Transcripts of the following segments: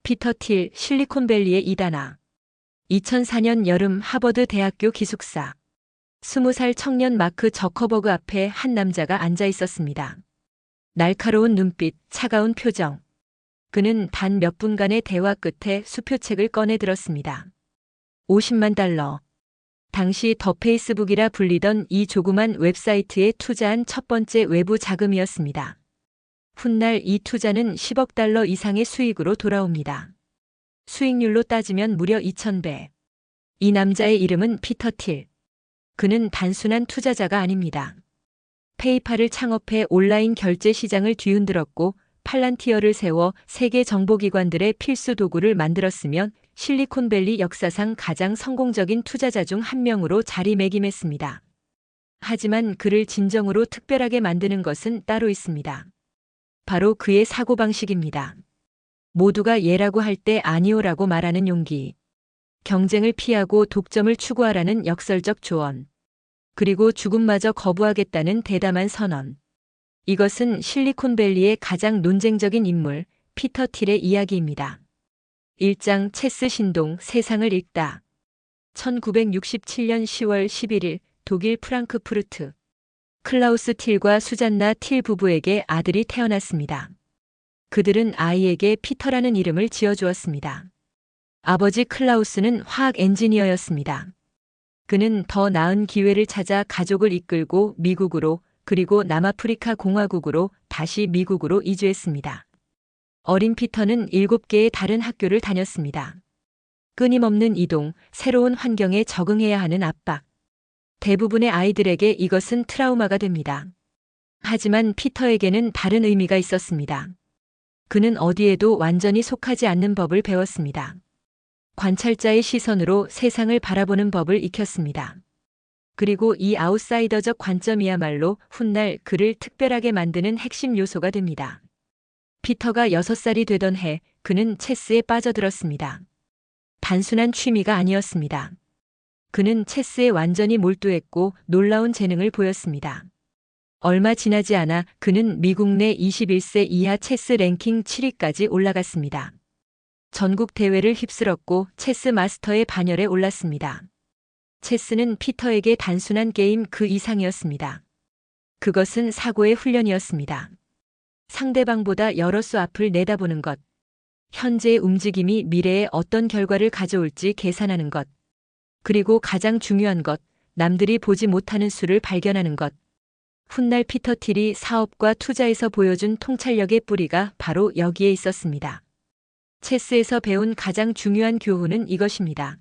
피터 틸, 실리콘밸리의 이단아. 2004년 여름 하버드 대학교 기숙사. 20살 청년 마크 저커버그 앞에 한 남자가 앉아 있었습니다. 날카로운 눈빛, 차가운 표정. 그는 단 몇 분간의 대화 끝에 수표책을 꺼내 들었습니다. 50만 달러. 당시 더 페이스북이라 불리던 이 조그만 웹사이트에 투자한 첫 번째 외부 자금이었습니다. 훗날 이 투자는 10억 달러 이상의 수익으로 돌아옵니다. 수익률로 따지면 무려 2000배. 이 남자의 이름은 피터 틸. 그는 단순한 투자자가 아닙니다. 페이팔을 창업해 온라인 결제 시장을 뒤흔들었고 팔란티어를 세워 세계 정보기관들의 필수 도구를 만들었으며 실리콘밸리 역사상 가장 성공적인 투자자 중 한 명으로 자리매김했습니다. 하지만 그를 진정으로 특별하게 만드는 것은 따로 있습니다. 바로 그의 사고방식입니다. 모두가 예라고 할 때 아니오라고 말하는 용기. 경쟁을 피하고 독점을 추구하라는 역설적 조언. 그리고 죽음마저 거부하겠다는 대담한 선언. 이것은 실리콘밸리의 가장 논쟁적인 인물, 피터 틸의 이야기입니다. 1장 체스 신동 세상을 읽다. 1967년 10월 11일 독일 프랑크푸르트. 클라우스 틸과 수잔나 틸 부부에게 아들이 태어났습니다. 그들은 아이에게 피터라는 이름을 지어주었습니다. 아버지 클라우스는 화학 엔지니어였습니다. 그는 더 나은 기회를 찾아 가족을 이끌고 미국으로 그리고 남아프리카 공화국으로 다시 미국으로 이주했습니다. 어린 피터는 7개의 다른 학교를 다녔습니다. 끊임없는 이동, 새로운 환경에 적응해야 하는 압박. 대부분의 아이들에게 이것은 트라우마가 됩니다. 하지만 피터에게는 다른 의미가 있었습니다. 그는 어디에도 완전히 속하지 않는 법을 배웠습니다. 관찰자의 시선으로 세상을 바라보는 법을 익혔습니다. 그리고 이 아웃사이더적 관점이야말로 훗날 그를 특별하게 만드는 핵심 요소가 됩니다. 피터가 6살이 되던 해 그는 체스에 빠져들었습니다. 단순한 취미가 아니었습니다. 그는 체스에 완전히 몰두했고 놀라운 재능을 보였습니다. 얼마 지나지 않아 그는 미국 내 21세 이하 체스 랭킹 7위까지 올라갔습니다. 전국 대회를 휩쓸었고 체스 마스터의 반열에 올랐습니다. 체스는 피터에게 단순한 게임 그 이상이었습니다. 그것은 사고의 훈련이었습니다. 상대방보다 여러 수 앞을 내다보는 것. 현재의 움직임이 미래에 어떤 결과를 가져올지 계산하는 것. 그리고 가장 중요한 것, 남들이 보지 못하는 수를 발견하는 것. 훗날 피터 틸이 사업과 투자에서 보여준 통찰력의 뿌리가 바로 여기에 있었습니다. 체스에서 배운 가장 중요한 교훈은 이것입니다.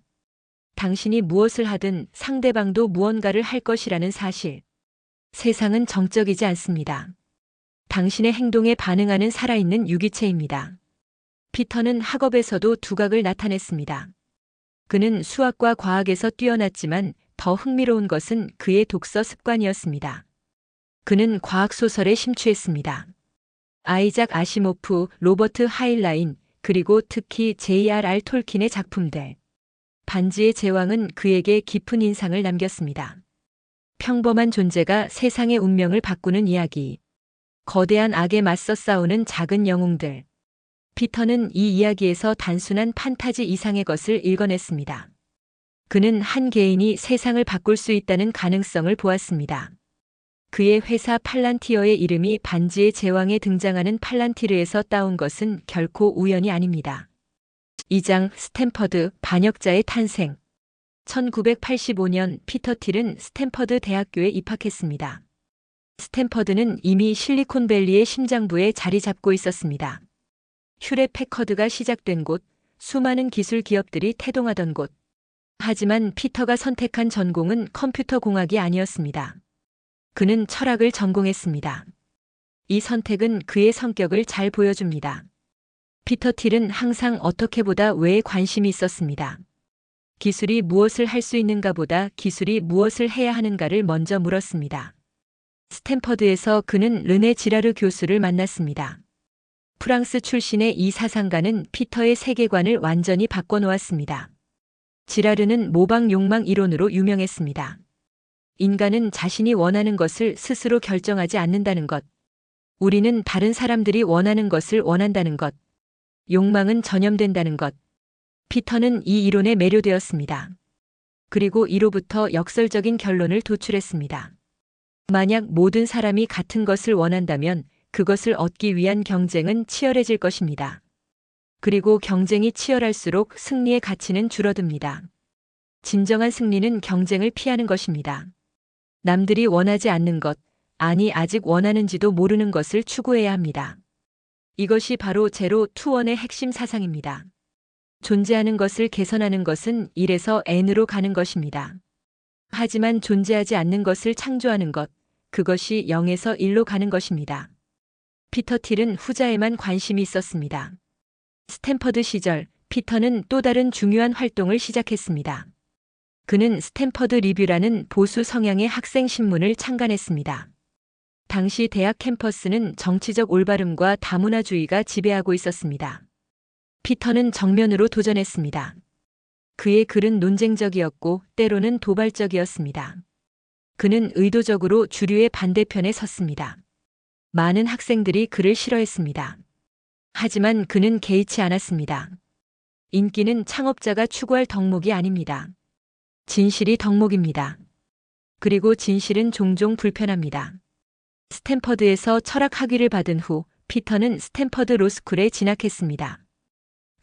당신이 무엇을 하든 상대방도 무언가를 할 것이라는 사실. 세상은 정적이지 않습니다. 당신의 행동에 반응하는 살아있는 유기체입니다. 피터는 학업에서도 두각을 나타냈습니다. 그는 수학과 과학에서 뛰어났지만 더 흥미로운 것은 그의 독서 습관이었습니다. 그는 과학소설에 심취했습니다. 아이작 아시모프, 로버트 하일라인, 그리고 특히 J.R.R. 톨킨의 작품들. 반지의 제왕은 그에게 깊은 인상을 남겼습니다. 평범한 존재가 세상의 운명을 바꾸는 이야기. 거대한 악에 맞서 싸우는 작은 영웅들. 피터는 이 이야기에서 단순한 판타지 이상의 것을 읽어냈습니다. 그는 한 개인이 세상을 바꿀 수 있다는 가능성을 보았습니다. 그의 회사 팔란티어의 이름이 반지의 제왕에 등장하는 팔란티르에서 따온 것은 결코 우연이 아닙니다. 2장 스탠퍼드 반역자의 탄생. 1985년 피터 틸은 스탠퍼드 대학교에 입학했습니다. 스탠퍼드는 이미 실리콘밸리의 심장부에 자리 잡고 있었습니다. 휴렛 패커드가 시작된 곳, 수많은 기술 기업들이 태동하던 곳. 하지만 피터가 선택한 전공은 컴퓨터 공학이 아니었습니다. 그는 철학을 전공했습니다. 이 선택은 그의 성격을 잘 보여줍니다. 피터 틸은 항상 어떻게보다 왜에 관심이 있었습니다. 기술이 무엇을 할 수 있는가보다 기술이 무엇을 해야 하는가를 먼저 물었습니다. 스탠퍼드에서 그는 르네 지라르 교수를 만났습니다. 프랑스 출신의 이 사상가는 피터의 세계관을 완전히 바꿔놓았습니다. 지라르는 모방 욕망 이론으로 유명했습니다. 인간은 자신이 원하는 것을 스스로 결정하지 않는다는 것. 우리는 다른 사람들이 원하는 것을 원한다는 것. 욕망은 전염된다는 것. 피터는 이 이론에 매료되었습니다. 그리고 이로부터 역설적인 결론을 도출했습니다. 만약 모든 사람이 같은 것을 원한다면 그것을 얻기 위한 경쟁은 치열해질 것입니다. 그리고 경쟁이 치열할수록 승리의 가치는 줄어듭니다. 진정한 승리는 경쟁을 피하는 것입니다. 남들이 원하지 않는 것, 아니 아직 원하는지도 모르는 것을 추구해야 합니다. 이것이 바로 제로 투 원의 핵심 사상입니다. 존재하는 것을 개선하는 것은 1에서 n으로 가는 것입니다. 하지만 존재하지 않는 것을 창조하는 것, 그것이 0에서 1로 가는 것입니다. 피터 틸은 후자에만 관심이 있었습니다. 스탠퍼드 시절 피터는 또 다른 중요한 활동을 시작했습니다. 그는 스탠퍼드 리뷰라는 보수 성향의 학생 신문을 창간했습니다. 당시 대학 캠퍼스는 정치적 올바름과 다문화주의가 지배하고 있었습니다. 피터는 정면으로 도전했습니다. 그의 글은 논쟁적이었고 때로는 도발적이었습니다. 그는 의도적으로 주류의 반대편에 섰습니다. 많은 학생들이 그를 싫어했습니다. 하지만 그는 개의치 않았습니다. 인기는 창업자가 추구할 덕목이 아닙니다. 진실이 덕목입니다. 그리고 진실은 종종 불편합니다. 스탠퍼드에서 철학 학위를 받은 후 피터는 스탠퍼드 로스쿨에 진학했습니다.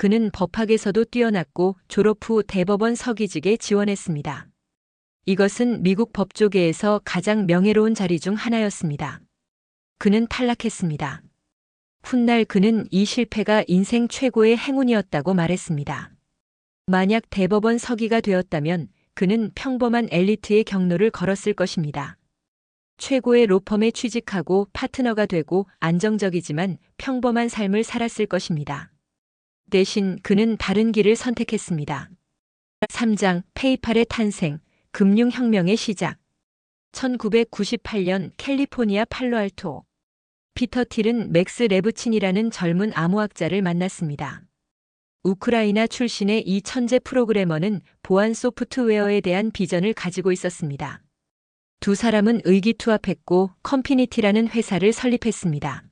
그는 법학에서도 뛰어났고 졸업 후 대법원 서기직에 지원했습니다. 이것은 미국 법조계에서 가장 명예로운 자리 중 하나였습니다. 그는 탈락했습니다. 훗날 그는 이 실패가 인생 최고의 행운이었다고 말했습니다. 만약 대법원 서기가 되었다면 그는 평범한 엘리트의 경로를 걸었을 것입니다. 최고의 로펌에 취직하고 파트너가 되고 안정적이지만 평범한 삶을 살았을 것입니다. 대신 그는 다른 길을 선택했습니다. 3장 페이팔의 탄생, 금융혁명의 시작. 1998년 캘리포니아 팔로알토. 피터 틸은 맥스 레브친이라는 젊은 암호학자를 만났습니다. 우크라이나 출신의 이 천재 프로그래머는 보안 소프트웨어에 대한 비전을 가지고 있었습니다. 두 사람은 의기투합했고 컴피니티라는 회사를 설립했습니다.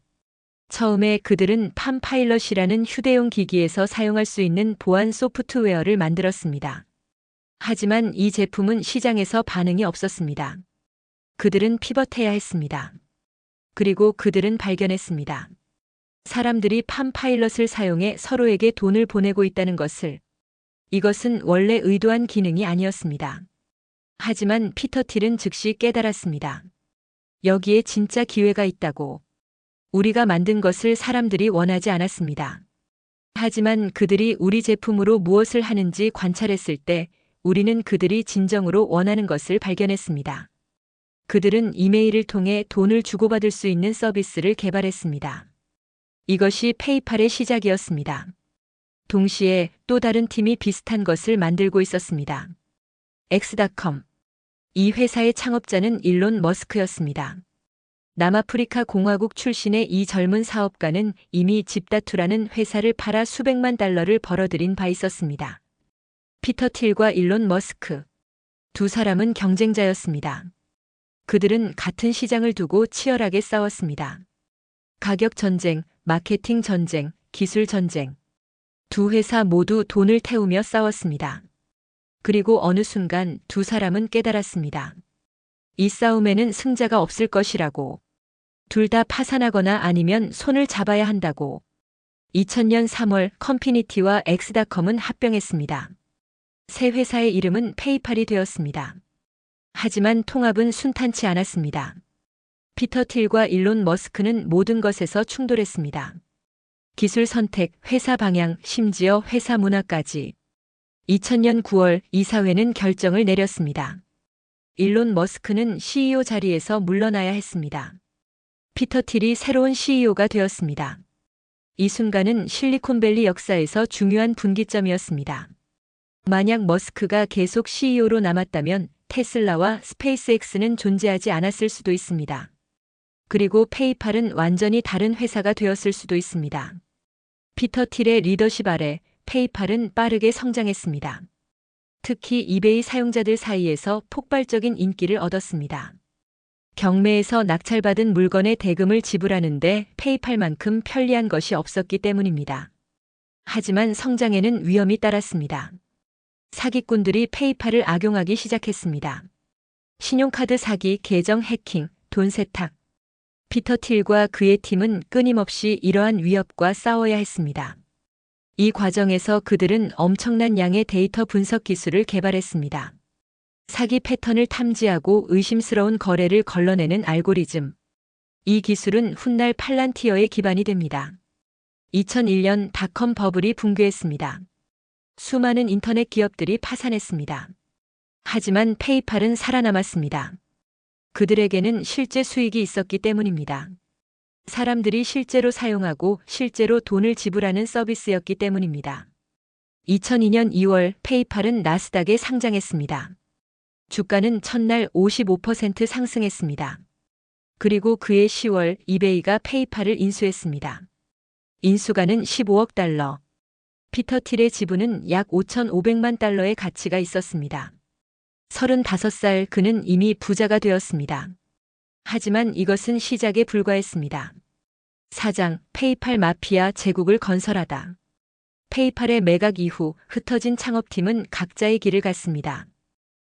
처음에 그들은 팜파일럿이라는 휴대용 기기에서 사용할 수 있는 보안 소프트웨어를 만들었습니다. 하지만 이 제품은 시장에서 반응이 없었습니다. 그들은 피벗해야 했습니다. 그리고 그들은 발견했습니다. 사람들이 팜파일럿을 사용해 서로에게 돈을 보내고 있다는 것을. 이것은 원래 의도한 기능이 아니었습니다. 하지만 피터 틸은 즉시 깨달았습니다. 여기에 진짜 기회가 있다고. 우리가 만든 것을 사람들이 원하지 않았습니다. 하지만 그들이 우리 제품으로 무엇을 하는지 관찰했을 때 우리는 그들이 진정으로 원하는 것을 발견했습니다. 그들은 이메일을 통해 돈을 주고받을 수 있는 서비스를 개발했습니다. 이것이 페이팔의 시작이었습니다. 동시에 또 다른 팀이 비슷한 것을 만들고 있었습니다. X.com. 이 회사의 창업자는 일론 머스크였습니다. 남아프리카 공화국 출신의 이 젊은 사업가는 이미 집다투라는 회사를 팔아 수백만 달러를 벌어들인 바 있었습니다. 피터 틸과 일론 머스크. 두 사람은 경쟁자였습니다. 그들은 같은 시장을 두고 치열하게 싸웠습니다. 가격 전쟁, 마케팅 전쟁, 기술 전쟁. 두 회사 모두 돈을 태우며 싸웠습니다. 그리고 어느 순간 두 사람은 깨달았습니다. 이 싸움에는 승자가 없을 것이라고. 둘 다 파산하거나 아니면 손을 잡아야 한다고. 2000년 3월 컴피니티와 X.com은 합병했습니다. 새 회사의 이름은 페이팔이 되었습니다. 하지만 통합은 순탄치 않았습니다. 피터 틸과 일론 머스크는 모든 것에서 충돌했습니다. 기술 선택, 회사 방향, 심지어 회사 문화까지. 2000년 9월 이사회는 결정을 내렸습니다. 일론 머스크는 CEO 자리에서 물러나야 했습니다. 피터 틸이 새로운 CEO가 되었습니다. 이 순간은 실리콘밸리 역사에서 중요한 분기점이었습니다. 만약 머스크가 계속 CEO로 남았다면 테슬라와 스페이스X는 존재하지 않았을 수도 있습니다. 그리고 페이팔은 완전히 다른 회사가 되었을 수도 있습니다. 피터 틸의 리더십 아래 페이팔은 빠르게 성장했습니다. 특히 이베이 사용자들 사이에서 폭발적인 인기를 얻었습니다. 경매에서 낙찰받은 물건의 대금을 지불하는데 페이팔만큼 편리한 것이 없었기 때문입니다. 하지만 성장에는 위험이 따랐습니다. 사기꾼들이 페이팔을 악용하기 시작했습니다. 신용카드 사기, 계정 해킹, 돈 세탁. 피터 틸과 그의 팀은 끊임없이 이러한 위협과 싸워야 했습니다. 이 과정에서 그들은 엄청난 양의 데이터 분석 기술을 개발했습니다. 사기 패턴을 탐지하고 의심스러운 거래를 걸러내는 알고리즘. 이 기술은 훗날 팔란티어의 기반이 됩니다. 2001년 닷컴 버블이 붕괴했습니다. 수많은 인터넷 기업들이 파산했습니다. 하지만 페이팔은 살아남았습니다. 그들에게는 실제 수익이 있었기 때문입니다. 사람들이 실제로 사용하고 실제로 돈을 지불하는 서비스였기 때문입니다. 2002년 2월 페이팔은 나스닥에 상장했습니다. 주가는 첫날 55% 상승했습니다. 그리고 그해 10월 이베이가 페이팔을 인수했습니다. 인수가는 15억 달러. 피터 틸의 지분은 약 5,500만 달러의 가치가 있었습니다. 35살 그는 이미 부자가 되었습니다. 하지만 이것은 시작에 불과했습니다. 사장, 페이팔 마피아 제국을 건설하다. 페이팔의 매각 이후 흩어진 창업팀은 각자의 길을 갔습니다.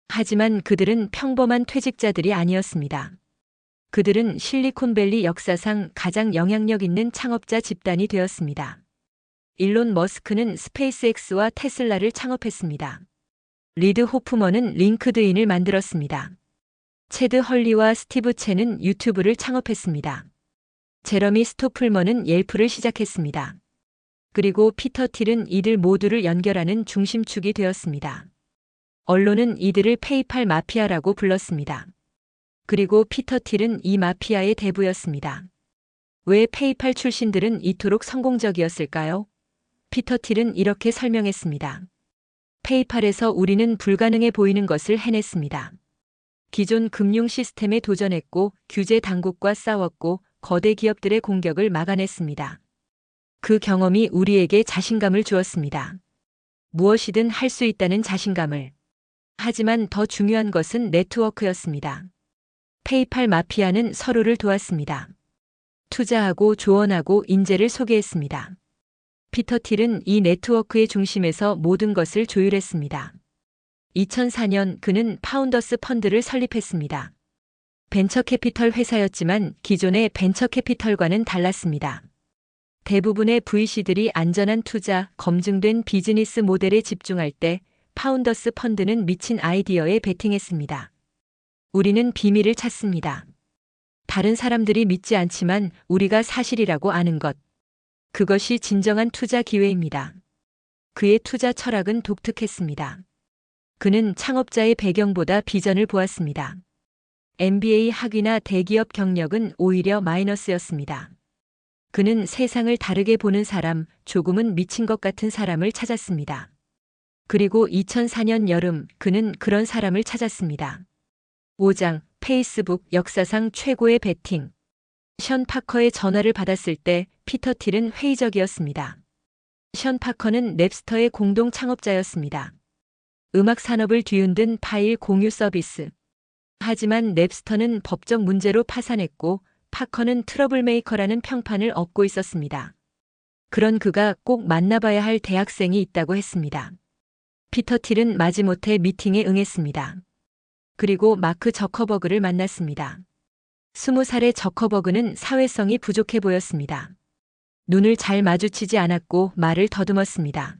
하지만 그들은 평범한 퇴직자들이 아니었습니다. 그들은 실리콘밸리 역사상 가장 영향력 있는 창업자 집단이 되었습니다. 일론 머스크는 스페이스X와 테슬라를 창업했습니다. 리드 호프먼은 링크드인을 만들었습니다. 체드 헐리와 스티브 첸은 유튜브를 창업했습니다. 제러미 스토플먼은 옐프를 시작했습니다. 그리고 피터 틸은 이들 모두를 연결하는 중심축이 되었습니다. 언론은 이들을 페이팔 마피아라고 불렀습니다. 그리고 피터 틸은 이 마피아의 대부였습니다. 왜 페이팔 출신들은 이토록 성공적이었을까요? 피터 틸은 이렇게 설명했습니다. 페이팔에서 우리는 불가능해 보이는 것을 해냈습니다. 기존 금융 시스템에 도전했고 규제 당국과 싸웠고 거대 기업들의 공격을 막아냈습니다. 그 경험이 우리에게 자신감을 주었습니다. 무엇이든 할 수 있다는 자신감을. 하지만 더 중요한 것은 네트워크였습니다. 페이팔 마피아는 서로를 도왔습니다. 투자하고 조언하고 인재를 소개했습니다. 피터 틸은 이 네트워크의 중심에서 모든 것을 조율했습니다. 2004년 그는 파운더스 펀드를 설립했습니다. 벤처 캐피털 회사였지만 기존의 벤처 캐피털과는 달랐습니다. 대부분의 VC들이 안전한 투자, 검증된 비즈니스 모델에 집중할 때 파운더스 펀드는 미친 아이디어에 베팅했습니다. 우리는 비밀을 찾습니다. 다른 사람들이 믿지 않지만 우리가 사실이라고 아는 것. 그것이 진정한 투자 기회입니다. 그의 투자 철학은 독특했습니다. 그는 창업자의 배경보다 비전을 보았습니다. MBA 학위나 대기업 경력은 오히려 마이너스였습니다. 그는 세상을 다르게 보는 사람, 조금은 미친 것 같은 사람을 찾았습니다. 그리고 2004년 여름 그는 그런 사람을 찾았습니다. 5장, 페이스북 역사상 최고의 베팅. 션 파커의 전화를 받았을 때 피터 틸은 회의적이었습니다. 션 파커는 냅스터의 공동 창업자였습니다. 음악 산업을 뒤흔든 파일 공유 서비스. 하지만 냅스터는 법적 문제로 파산했고 파커는 트러블메이커라는 평판을 얻고 있었습니다. 그런 그가 꼭 만나봐야 할 대학생이 있다고 했습니다. 피터 틸은 마지못해 미팅에 응했습니다. 그리고 마크 저커버그를 만났습니다. 20살의 저커버그는 사회성이 부족해 보였습니다. 눈을 잘 마주치지 않았고 말을 더듬었습니다.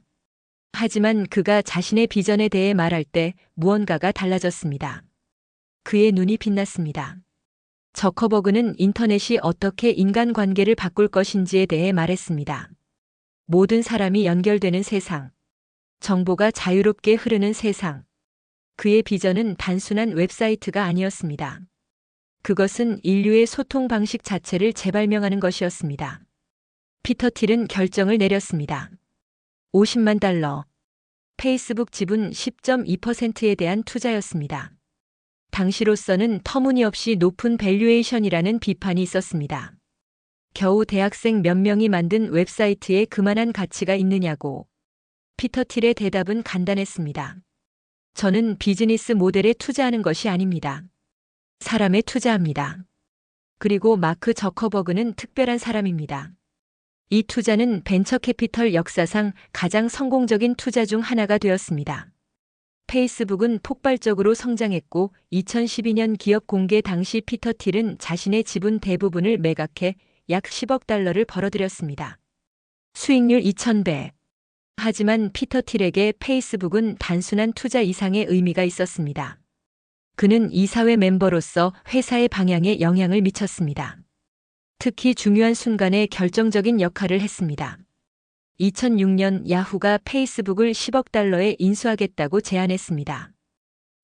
하지만 그가 자신의 비전에 대해 말할 때 무언가가 달라졌습니다. 그의 눈이 빛났습니다. 저커버그는 인터넷이 어떻게 인간관계를 바꿀 것인지에 대해 말했습니다. 모든 사람이 연결되는 세상. 정보가 자유롭게 흐르는 세상. 그의 비전은 단순한 웹사이트가 아니었습니다. 그것은 인류의 소통 방식 자체를 재발명하는 것이었습니다. 피터 틸은 결정을 내렸습니다. 50만 달러. 페이스북 지분 10.2%에 대한 투자였습니다. 당시로서는 터무니없이 높은 밸류에이션이라는 비판이 있었습니다. 겨우 대학생 몇 명이 만든 웹사이트에 그만한 가치가 있느냐고. 피터 틸의 대답은 간단했습니다. 저는 비즈니스 모델에 투자하는 것이 아닙니다. 사람에 투자합니다. 그리고 마크 저커버그는 특별한 사람입니다. 이 투자는 벤처 캐피털 역사상 가장 성공적인 투자 중 하나가 되었습니다. 페이스북은 폭발적으로 성장했고 2012년 기업 공개 당시 피터 틸은 자신의 지분 대부분을 매각해 약 10억 달러를 벌어들였습니다. 수익률 2000배. 하지만 피터 틸에게 페이스북은 단순한 투자 이상의 의미가 있었습니다. 그는 이사회 멤버로서 회사의 방향에 영향을 미쳤습니다. 특히 중요한 순간에 결정적인 역할을 했습니다. 2006년 야후가 페이스북을 10억 달러에 인수하겠다고 제안했습니다.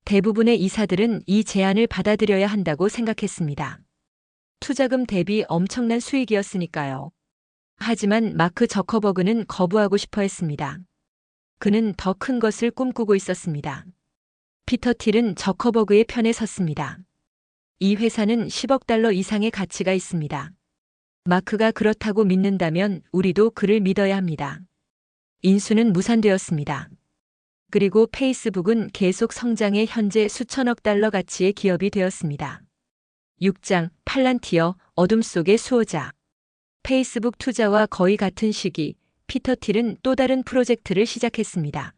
대부분의 이사들은 이 제안을 받아들여야 한다고 생각했습니다. 투자금 대비 엄청난 수익이었으니까요. 하지만 마크 저커버그는 거부하고 싶어 했습니다. 그는 더 큰 것을 꿈꾸고 있었습니다. 피터 틸은 저커버그의 편에 섰습니다. 이 회사는 10억 달러 이상의 가치가 있습니다. 마크가 그렇다고 믿는다면 우리도 그를 믿어야 합니다. 인수는 무산되었습니다. 그리고 페이스북은 계속 성장해 현재 수천억 달러 가치의 기업이 되었습니다. 6장 팔란티어 어둠 속의 수호자. 페이스북 투자와 거의 같은 시기 피터 틸은 또 다른 프로젝트를 시작했습니다.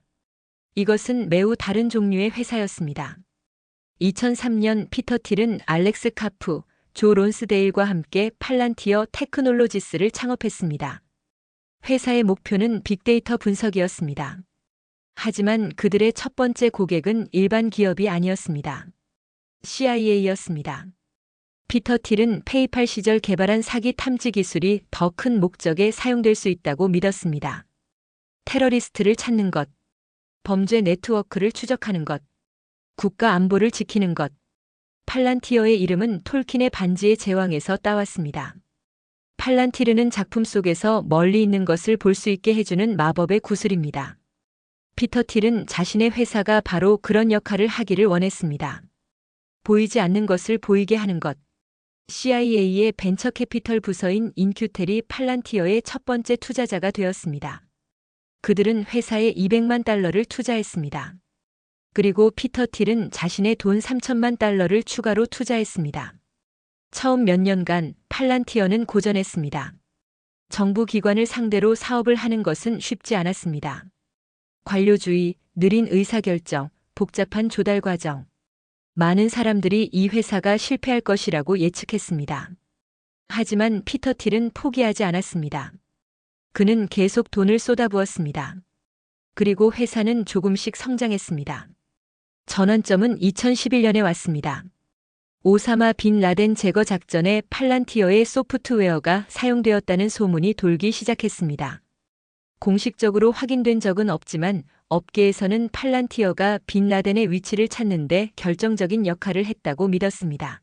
이것은 매우 다른 종류의 회사였습니다. 2003년 피터 틸은 알렉스 카프, 조 론스데일과 함께 팔란티어 테크놀로지스를 창업했습니다. 회사의 목표는 빅데이터 분석이었습니다. 하지만 그들의 첫 번째 고객은 일반 기업이 아니었습니다. CIA였습니다. 피터 틸은 페이팔 시절 개발한 사기 탐지 기술이 더 큰 목적에 사용될 수 있다고 믿었습니다. 테러리스트를 찾는 것, 범죄 네트워크를 추적하는 것, 국가 안보를 지키는 것. 팔란티어의 이름은 톨킨의 반지의 제왕에서 따왔습니다. 팔란티르는 작품 속에서 멀리 있는 것을 볼 수 있게 해주는 마법의 구슬입니다. 피터 틸은 자신의 회사가 바로 그런 역할을 하기를 원했습니다. 보이지 않는 것을 보이게 하는 것. CIA의 벤처 캐피털 부서인 인큐텔이 팔란티어의 첫 번째 투자자가 되었습니다. 그들은 회사에 200만 달러를 투자했습니다. 그리고 피터 틸은 자신의 돈 3천만 달러를 추가로 투자했습니다. 처음 몇 년간 팔란티어는 고전했습니다. 정부 기관을 상대로 사업을 하는 것은 쉽지 않았습니다. 관료주의, 느린 의사결정, 복잡한 조달 과정. 많은 사람들이 이 회사가 실패할 것이라고 예측했습니다. 하지만 피터 틸은 포기하지 않았습니다. 그는 계속 돈을 쏟아부었습니다. 그리고 회사는 조금씩 성장했습니다. 전환점은 2011년에 왔습니다. 오사마 빈 라덴 제거 작전에 팔란티어의 소프트웨어가 사용되었다는 소문이 돌기 시작했습니다. 공식적으로 확인된 적은 없지만 업계에서는 팔란티어가 빈 라덴의 위치를 찾는데 결정적인 역할을 했다고 믿었습니다.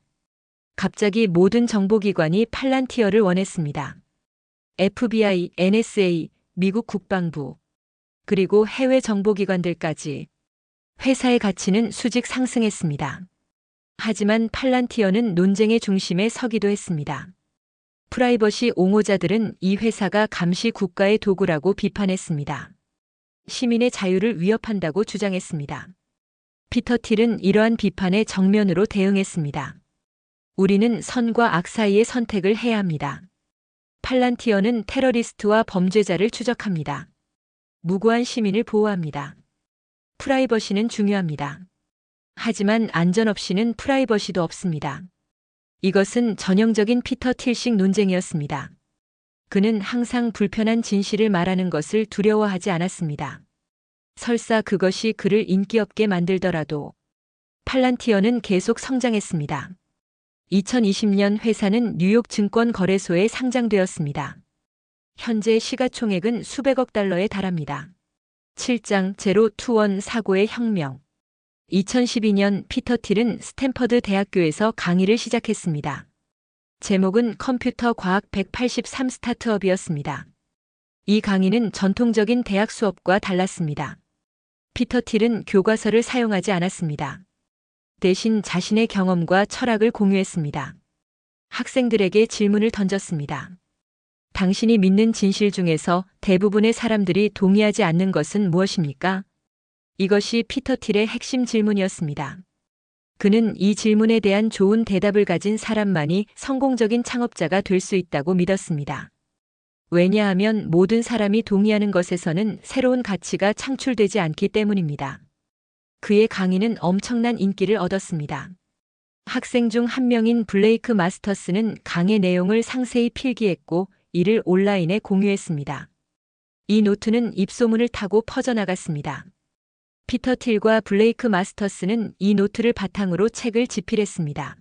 갑자기 모든 정보기관이 팔란티어를 원했습니다. FBI, NSA, 미국 국방부, 그리고 해외 정보기관들까지. 회사의 가치는 수직 상승했습니다. 하지만 팔란티어는 논쟁의 중심에 서기도 했습니다. 프라이버시 옹호자들은 이 회사가 감시 국가의 도구라고 비판했습니다. 시민의 자유를 위협한다고 주장했습니다. 피터 틸은 이러한 비판에 정면으로 대응했습니다. 우리는 선과 악 사이의 선택을 해야 합니다. 팔란티어는 테러리스트와 범죄자를 추적합니다. 무고한 시민을 보호합니다. 프라이버시는 중요합니다. 하지만 안전 없이는 프라이버시도 없습니다. 이것은 전형적인 피터 틸식 논쟁이었습니다. 그는 항상 불편한 진실을 말하는 것을 두려워하지 않았습니다. 설사 그것이 그를 인기 없게 만들더라도. 팔란티어는 계속 성장했습니다. 2020년 회사는 뉴욕 증권거래소에 상장되었습니다. 현재 시가총액은 수백억 달러에 달합니다. 7장 제로 투원 사고의 혁명. 2012년 피터 틸은 스탠퍼드 대학교에서 강의를 시작했습니다. 제목은 컴퓨터 과학 183 스타트업이었습니다. 이 강의는 전통적인 대학 수업과 달랐습니다. 피터 틸은 교과서를 사용하지 않았습니다. 대신 자신의 경험과 철학을 공유했습니다. 학생들에게 질문을 던졌습니다. 당신이 믿는 진실 중에서 대부분의 사람들이 동의하지 않는 것은 무엇입니까? 이것이 피터 틸의 핵심 질문이었습니다. 그는 이 질문에 대한 좋은 대답을 가진 사람만이 성공적인 창업자가 될 수 있다고 믿었습니다. 왜냐하면 모든 사람이 동의하는 것에서는 새로운 가치가 창출되지 않기 때문입니다. 그의 강의는 엄청난 인기를 얻었습니다. 학생 중 한 명인 블레이크 마스터스는 강의 내용을 상세히 필기했고 이를 온라인에 공유했습니다. 이 노트는 입소문을 타고 퍼져나갔습니다. 피터 틸과 블레이크 마스터스는 이 노트를 바탕으로 책을 집필했습니다.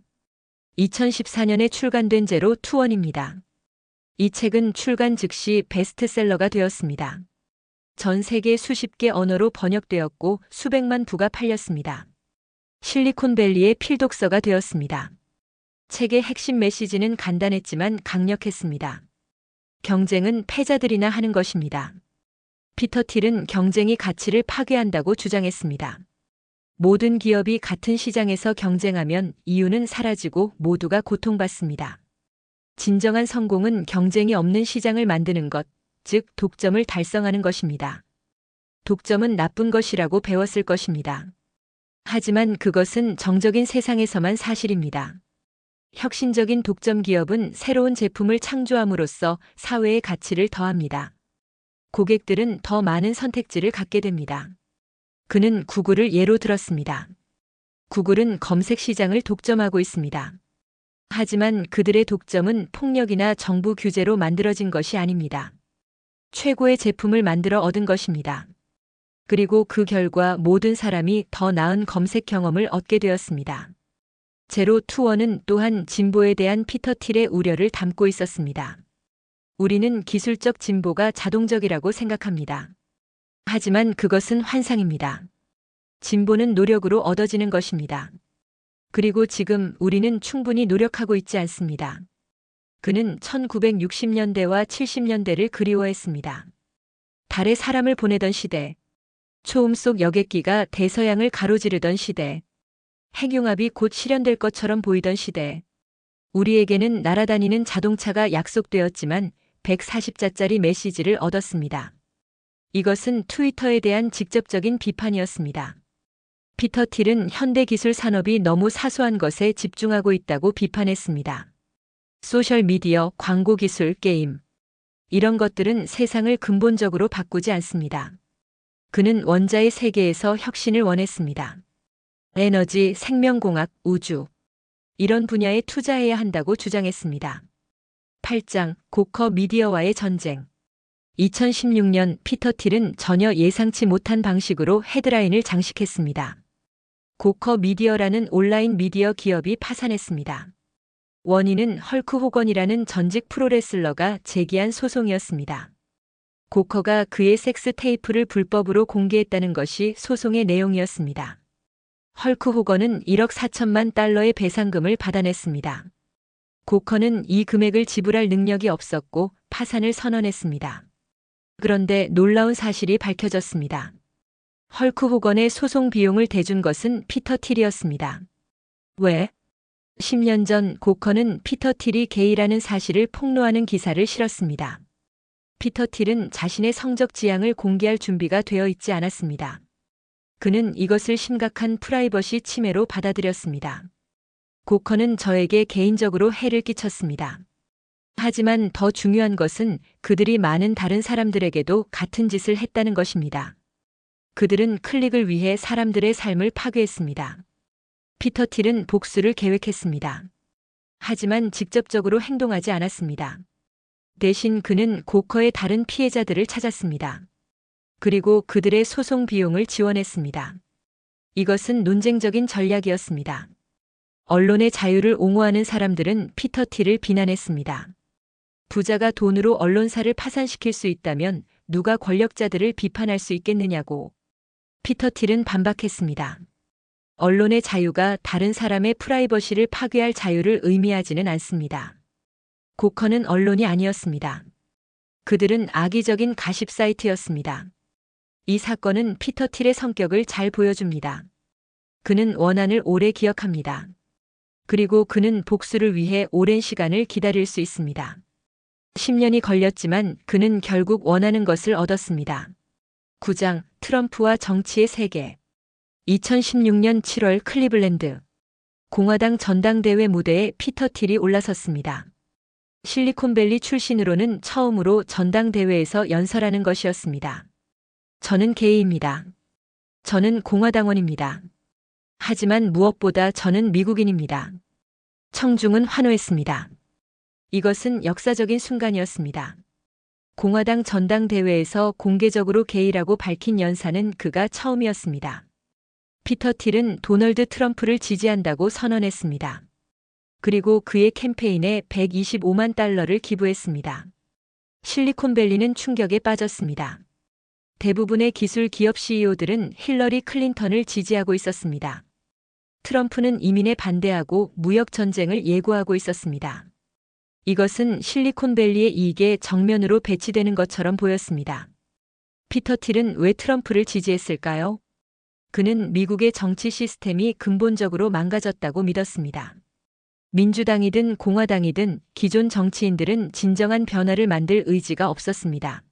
2014년에 출간된 제로 투원입니다. 이 책은 출간 즉시 베스트셀러가 되었습니다. 전 세계 수십 개 언어로 번역되었고 수백만 부가 팔렸습니다. 실리콘밸리의 필독서가 되었습니다. 책의 핵심 메시지는 간단했지만 강력했습니다. 경쟁은 패자들이나 하는 것입니다. 피터 틸은 경쟁이 가치를 파괴한다고 주장했습니다. 모든 기업이 같은 시장에서 경쟁하면 이유는 사라지고 모두가 고통받습니다. 진정한 성공은 경쟁이 없는 시장을 만드는 것, 즉 독점을 달성하는 것입니다. 독점은 나쁜 것이라고 배웠을 것입니다. 하지만 그것은 정적인 세상에서만 사실입니다. 혁신적인 독점 기업은 새로운 제품을 창조함으로써 사회의 가치를 더합니다. 고객들은 더 많은 선택지를 갖게 됩니다. 그는 구글을 예로 들었습니다. 구글은 검색 시장을 독점하고 있습니다. 하지만 그들의 독점은 폭력이나 정부 규제로 만들어진 것이 아닙니다. 최고의 제품을 만들어 얻은 것입니다. 그리고 그 결과 모든 사람이 더 나은 검색 경험을 얻게 되었습니다. 제로 투어는 또한 진보에 대한 피터 틸의 우려를 담고 있었습니다. 우리는 기술적 진보가 자동적이라고 생각합니다. 하지만 그것은 환상입니다. 진보는 노력으로 얻어지는 것입니다. 그리고 지금 우리는 충분히 노력하고 있지 않습니다. 그는 1960년대와 70년대를 그리워했습니다. 달에 사람을 보내던 시대, 초음 속 여객기가 대서양을 가로지르던 시대, 핵융합이 곧 실현될 것처럼 보이던 시대, 우리에게는 날아다니는 자동차가 약속되었지만 140자짜리 메시지를 얻었습니다. 이것은 트위터에 대한 직접적인 비판이었습니다. 피터 틸은 현대기술 산업이 너무 사소한 것에 집중하고 있다고 비판했습니다. 소셜미디어, 광고기술, 게임. 이런 것들은 세상을 근본적으로 바꾸지 않습니다. 그는 원자의 세계에서 혁신을 원했습니다. 에너지, 생명공학, 우주. 이런 분야에 투자해야 한다고 주장했습니다. 8장, 고커 미디어와의 전쟁. 2016년 피터 틸은 전혀 예상치 못한 방식으로 헤드라인을 장식했습니다. 고커 미디어라는 온라인 미디어 기업이 파산했습니다. 원인은 헐크 호건이라는 전직 프로레슬러가 제기한 소송이었습니다. 고커가 그의 섹스 테이프를 불법으로 공개했다는 것이 소송의 내용이었습니다. 헐크 호건은 1억 4천만 달러의 배상금을 받아냈습니다. 고커는 이 금액을 지불할 능력이 없었고 파산을 선언했습니다. 그런데 놀라운 사실이 밝혀졌습니다. 헐크 호건의 소송 비용을 대준 것은 피터 틸이었습니다. 왜? 10년 전 고커는 피터 틸이 게이라는 사실을 폭로하는 기사를 실었습니다. 피터 틸은 자신의 성적 지향을 공개할 준비가 되어 있지 않았습니다. 그는 이것을 심각한 프라이버시 침해로 받아들였습니다. 고커는 저에게 개인적으로 해를 끼쳤습니다. 하지만 더 중요한 것은 그들이 많은 다른 사람들에게도 같은 짓을 했다는 것입니다. 그들은 클릭을 위해 사람들의 삶을 파괴했습니다. 피터 틸은 복수를 계획했습니다. 하지만 직접적으로 행동하지 않았습니다. 대신 그는 고커의 다른 피해자들을 찾았습니다. 그리고 그들의 소송 비용을 지원했습니다. 이것은 논쟁적인 전략이었습니다. 언론의 자유를 옹호하는 사람들은 피터 틸을 비난했습니다. 부자가 돈으로 언론사를 파산시킬 수 있다면 누가 권력자들을 비판할 수 있겠느냐고. 피터 틸은 반박했습니다. 언론의 자유가 다른 사람의 프라이버시를 파괴할 자유를 의미하지는 않습니다. 고커는 언론이 아니었습니다. 그들은 악의적인 가십 사이트였습니다. 이 사건은 피터 틸의 성격을 잘 보여줍니다. 그는 원한을 오래 기억합니다. 그리고 그는 복수를 위해 오랜 시간을 기다릴 수 있습니다. 10년이 걸렸지만 그는 결국 원하는 것을 얻었습니다. 9장, 트럼프와 정치의 세계. 2016년 7월 클리블랜드. 공화당 전당대회 무대에 피터 틸이 올라섰습니다. 실리콘밸리 출신으로는 처음으로 전당대회에서 연설하는 것이었습니다. 저는 게이입니다. 저는 공화당원입니다. 하지만 무엇보다 저는 미국인입니다. 청중은 환호했습니다. 이것은 역사적인 순간이었습니다. 공화당 전당대회에서 공개적으로 게이라고 밝힌 연사는 그가 처음이었습니다. 피터 틸은 도널드 트럼프를 지지한다고 선언했습니다. 그리고 그의 캠페인에 125만 달러를 기부했습니다. 실리콘밸리는 충격에 빠졌습니다. 대부분의 기술 기업 CEO들은 힐러리 클린턴을 지지하고 있었습니다. 트럼프는 이민에 반대하고 무역 전쟁을 예고하고 있었습니다. 이것은 실리콘밸리의 이익에 정면으로 배치되는 것처럼 보였습니다. 피터 틸은 왜 트럼프를 지지했을까요? 그는 미국의 정치 시스템이 근본적으로 망가졌다고 믿었습니다. 민주당이든 공화당이든 기존 정치인들은 진정한 변화를 만들 의지가 없었습니다.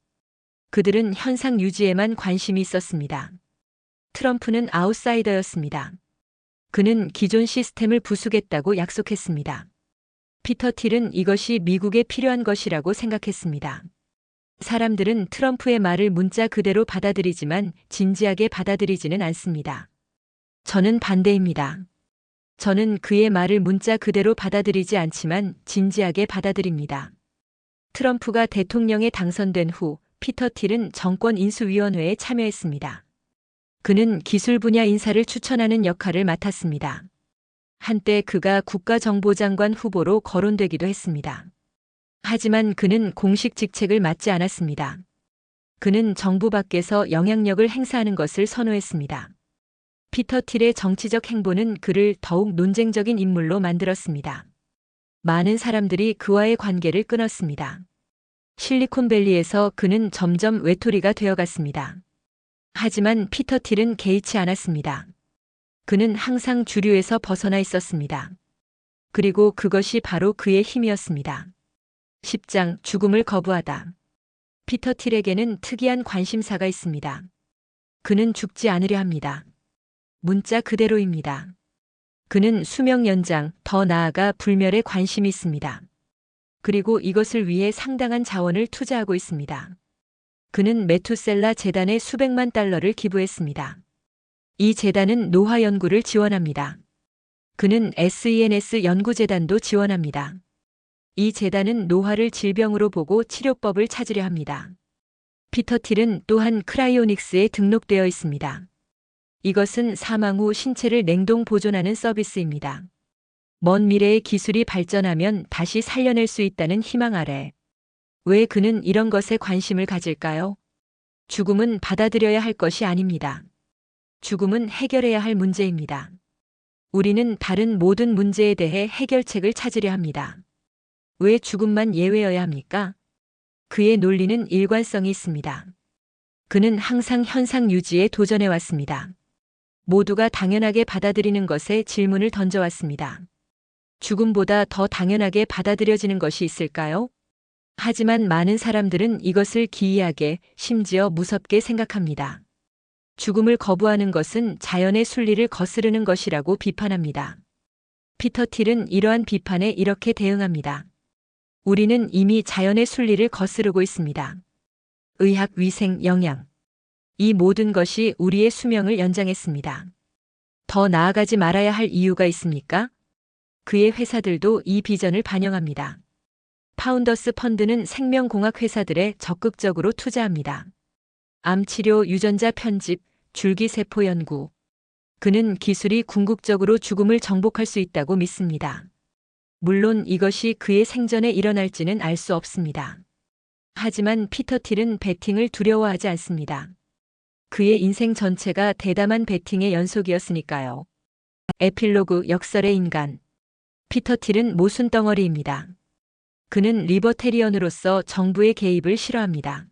그들은 현상 유지에만 관심이 있었습니다. 트럼프는 아웃사이더였습니다. 그는 기존 시스템을 부수겠다고 약속했습니다. 피터 틸은 이것이 미국에 필요한 것이라고 생각했습니다. 사람들은 트럼프의 말을 문자 그대로 받아들이지만 진지하게 받아들이지는 않습니다. 저는 반대입니다. 저는 그의 말을 문자 그대로 받아들이지 않지만 진지하게 받아들입니다. 트럼프가 대통령에 당선된 후 피터 틸은 정권인수위원회에 참여했습니다. 그는 기술 분야 인사를 추천하는 역할을 맡았습니다. 한때 그가 국가정보장관 후보로 거론되기도 했습니다. 하지만 그는 공식 직책을 맡지 않았습니다. 그는 정부 밖에서 영향력을 행사하는 것을 선호했습니다. 피터 틸의 정치적 행보는 그를 더욱 논쟁적인 인물로 만들었습니다. 많은 사람들이 그와의 관계를 끊었습니다. 실리콘밸리에서 그는 점점 외톨이가 되어갔습니다. 하지만 피터 틸은 개의치 않았습니다. 그는 항상 주류에서 벗어나 있었습니다. 그리고 그것이 바로 그의 힘이었습니다. 10장 죽음을 거부하다. 피터 틸에게는 특이한 관심사가 있습니다. 그는 죽지 않으려 합니다. 문자 그대로입니다. 그는 수명 연장, 더 나아가 불멸에 관심이 있습니다. 그리고 이것을 위해 상당한 자원을 투자하고 있습니다. 그는 메투셀라 재단에 수백만 달러를 기부했습니다. 이 재단은 노화 연구를 지원합니다. 그는 SENS 연구재단도 지원합니다. 이 재단은 노화를 질병으로 보고 치료법을 찾으려 합니다. 피터 틸은 또한 크라이오닉스에 등록되어 있습니다. 이것은 사망 후 신체를 냉동 보존하는 서비스입니다. 먼 미래의 기술이 발전하면 다시 살려낼 수 있다는 희망 아래. 왜 그는 이런 것에 관심을 가질까요? 죽음은 받아들여야 할 것이 아닙니다. 죽음은 해결해야 할 문제입니다. 우리는 다른 모든 문제에 대해 해결책을 찾으려 합니다. 왜 죽음만 예외여야 합니까? 그의 논리는 일관성이 있습니다. 그는 항상 현상 유지에 도전해 왔습니다. 모두가 당연하게 받아들이는 것에 질문을 던져왔습니다. 죽음보다 더 당연하게 받아들여지는 것이 있을까요? 하지만 많은 사람들은 이것을 기이하게, 심지어 무섭게 생각합니다. 죽음을 거부하는 것은 자연의 순리를 거스르는 것이라고 비판합니다. 피터 틸은 이러한 비판에 이렇게 대응합니다. 우리는 이미 자연의 순리를 거스르고 있습니다. 의학, 위생, 영양. 이 모든 것이 우리의 수명을 연장했습니다. 더 나아가지 말아야 할 이유가 있습니까? 그의 회사들도 이 비전을 반영합니다. 파운더스 펀드는 생명공학 회사들에 적극적으로 투자합니다. 암치료, 유전자 편집, 줄기세포 연구. 그는 기술이 궁극적으로 죽음을 정복할 수 있다고 믿습니다. 물론 이것이 그의 생전에 일어날지는 알 수 없습니다. 하지만 피터 틸은 베팅을 두려워하지 않습니다. 그의 인생 전체가 대담한 베팅의 연속이었으니까요. 에필로그 역설의 인간. 피터 틸은 모순덩어리입니다. 그는 리버테리언으로서 정부의 개입을 싫어합니다.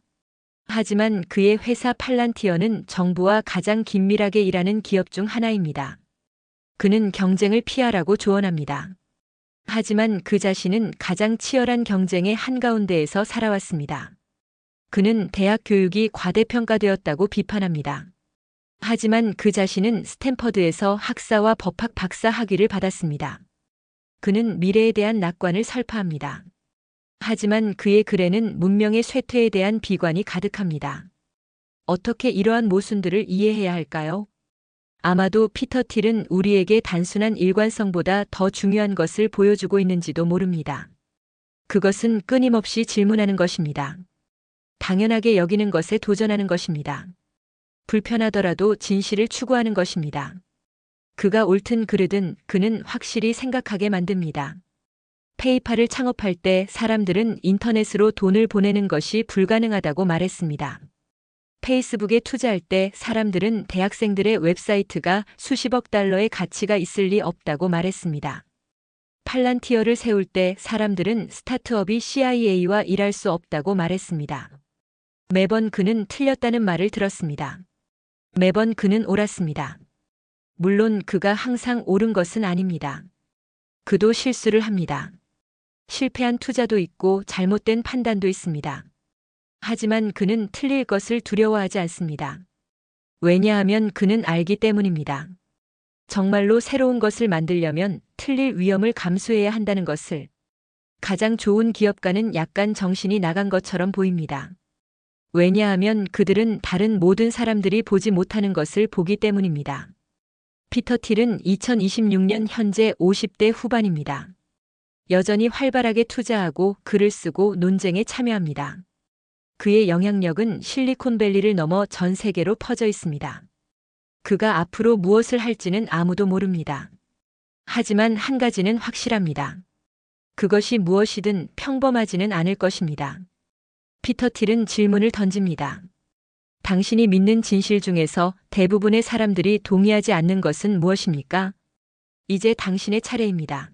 하지만 그의 회사 팔란티어는 정부와 가장 긴밀하게 일하는 기업 중 하나입니다. 그는 경쟁을 피하라고 조언합니다. 하지만 그 자신은 가장 치열한 경쟁의 한가운데에서 살아왔습니다. 그는 대학 교육이 과대평가되었다고 비판합니다. 하지만 그 자신은 스탠퍼드에서 학사와 법학 박사 학위를 받았습니다. 그는 미래에 대한 낙관을 설파합니다. 하지만 그의 글에는 문명의 쇠퇴에 대한 비관이 가득합니다. 어떻게 이러한 모순들을 이해해야 할까요? 아마도 피터 틸은 우리에게 단순한 일관성보다 더 중요한 것을 보여주고 있는지도 모릅니다. 그것은 끊임없이 질문하는 것입니다. 당연하게 여기는 것에 도전하는 것입니다. 불편하더라도 진실을 추구하는 것입니다. 그가 옳든 그르든 그는 확실히 생각하게 만듭니다. 페이팔을 창업할 때 사람들은 인터넷으로 돈을 보내는 것이 불가능하다고 말했습니다. 페이스북에 투자할 때 사람들은 대학생들의 웹사이트가 수십억 달러의 가치가 있을 리 없다고 말했습니다. 팔란티어를 세울 때 사람들은 스타트업이 CIA와 일할 수 없다고 말했습니다. 매번 그는 틀렸다는 말을 들었습니다. 매번 그는 옳았습니다. 물론 그가 항상 옳은 것은 아닙니다. 그도 실수를 합니다. 실패한 투자도 있고 잘못된 판단도 있습니다. 하지만 그는 틀릴 것을 두려워하지 않습니다. 왜냐하면 그는 알기 때문입니다. 정말로 새로운 것을 만들려면 틀릴 위험을 감수해야 한다는 것을. 가장 좋은 기업가는 약간 정신이 나간 것처럼 보입니다. 왜냐하면 그들은 다른 모든 사람들이 보지 못하는 것을 보기 때문입니다. 피터 틸은 2026년 현재 50대 후반입니다. 여전히 활발하게 투자하고 글을 쓰고 논쟁에 참여합니다. 그의 영향력은 실리콘밸리를 넘어 전 세계로 퍼져 있습니다. 그가 앞으로 무엇을 할지는 아무도 모릅니다. 하지만 한 가지는 확실합니다. 그것이 무엇이든 평범하지는 않을 것입니다. 피터 틸은 질문을 던집니다. 당신이 믿는 진실 중에서 대부분의 사람들이 동의하지 않는 것은 무엇입니까? 이제 당신의 차례입니다.